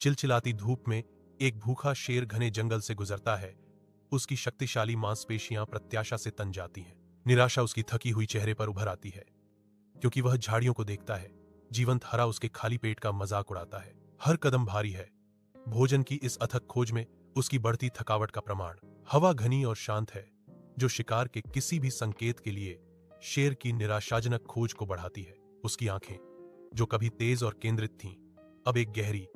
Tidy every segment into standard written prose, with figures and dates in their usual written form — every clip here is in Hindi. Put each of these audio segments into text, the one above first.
चिलचिलाती धूप में एक भूखा शेर घने जंगल से गुजरता है। उसकी शक्तिशाली मांसपेशियां प्रत्याशा से तन जाती हैं। निराशा उसकी थकी हुई चेहरे पर उभर आती है, क्योंकि वह झाड़ियों को देखता है। जीवंत हरा उसके खाली पेट का मजाक उड़ाता है। हर कदम भारी है। भोजन की इस अथक खोज में उसकी बढ़ती थकावट का प्रमाण। हवा घनी और शांत है, जो शिकार के किसी भी संकेत के लिए शेर की निराशाजनक खोज को बढ़ाती है। उसकी आंखें, जो कभी तेज और केंद्रित थीं, अब एक गहरी,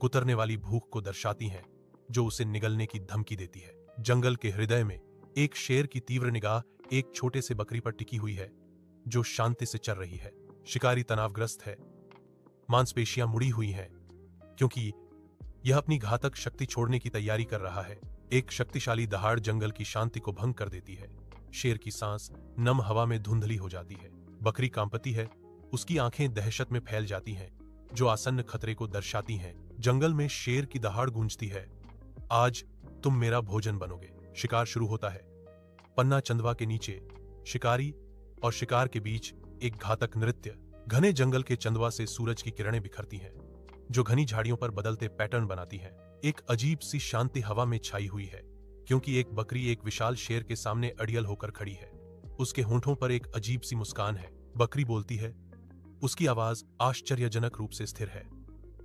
कुतरने वाली भूख को दर्शाती हैं, जो उसे निगलने की धमकी देती है। जंगल के हृदय में एक शेर की तीव्र निगाह एक छोटे से बकरी पर टिकी हुई है, जो शांति से चल रही है। शिकारी तनावग्रस्त है, मांसपेशियां मुड़ी हुई हैं, क्योंकि यह अपनी घातक शक्ति छोड़ने की तैयारी कर रहा है। एक शक्तिशाली दहाड़ जंगल की शांति को भंग कर देती है। शेर की सांस नम हवा में धुंधली हो जाती है। बकरी कांपती है, उसकी आंखें दहशत में फैल जाती हैं, जो आसन्न खतरे को दर्शाती हैं। जंगल में शेर की दहाड़ गूंजती है, आज तुम मेरा भोजन बनोगे। शिकार शुरू होता है। पन्ना चंदवा के नीचे शिकारी और शिकार के बीच एक घातक नृत्य। घने जंगल के चंदवा से सूरज की किरणें बिखरती हैं, जो घनी झाड़ियों पर बदलते पैटर्न बनाती हैं। एक अजीब सी शांति हवा में छाई हुई है, क्योंकि एक बकरी एक विशाल शेर के सामने अड़ियल होकर खड़ी है। उसके होंठों पर एक अजीब सी मुस्कान है। बकरी बोलती है, उसकी आवाज आश्चर्यजनक रूप से स्थिर है।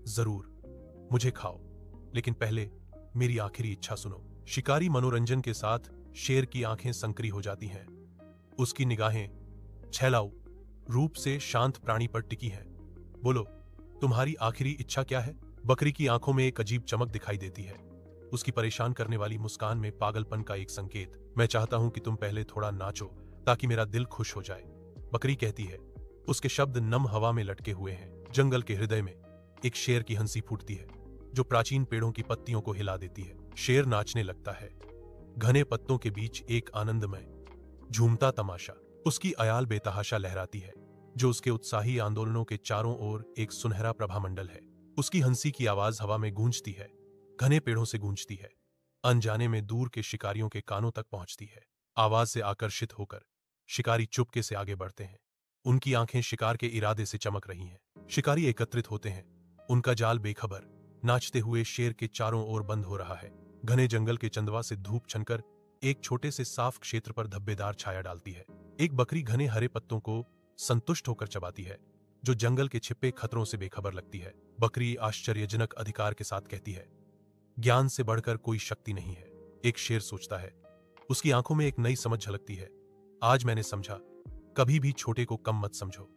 जरूर, मुझे खाओ, लेकिन पहले मेरी आखिरी इच्छा सुनो। शिकारी मनोरंजन के साथ शेर की आंखें संकरी हो जाती हैं। उसकी निगाहें छैलाऊ रूप से शांत प्राणी पर टिकी हैं। बोलो, तुम्हारी आखिरी इच्छा क्या है? बकरी की आंखों में एक अजीब चमक दिखाई देती है। उसकी परेशान करने वाली मुस्कान में पागलपन का एक संकेत। मैं चाहता हूं कि तुम पहले थोड़ा नाचो, ताकि मेरा दिल खुश हो जाए, बकरी कहती है। उसके शब्द नम हवा में लटके हुए हैं। जंगल के हृदय में एक शेर की हंसी फूटती है, जो प्राचीन पेड़ों की पत्तियों को हिला देती है। शेर नाचने लगता है। घने पत्तों के बीच एक आनंदमय, झूमता तमाशा। उसकी आयाल बेतहाशा लहराती है, जो उसके उत्साही आंदोलनों के चारों ओर एक सुनहरा प्रभामंडल है। उसकी हंसी की आवाज हवा में गूंजती है, घने पेड़ों से गूंजती है, अनजाने में दूर के शिकारियों के कानों तक पहुंचती है। आवाज से आकर्षित होकर शिकारी चुपके से आगे बढ़ते हैं। उनकी आंखें शिकार के इरादे से चमक रही हैं। शिकारी एकत्रित होते हैं। उनका जाल बेखबर नाचते हुए शेर के चारों ओर बंद हो रहा है। घने जंगल के चंदवा से धूप छनकर एक छोटे से साफ क्षेत्र पर धब्बेदार छाया डालती है। एक बकरी घने हरे पत्तों को संतुष्ट होकर चबाती है, जो जंगल के छिपे खतरों से बेखबर लगती है। बकरी आश्चर्यजनक अधिकार के साथ कहती है, ज्ञान से बढ़कर कोई शक्ति नहीं है। एक शेर सोचता है। उसकी आंखों में एक नई समझ झलकती है। आज मैंने समझा, कभी भी छोटे को कम मत समझो।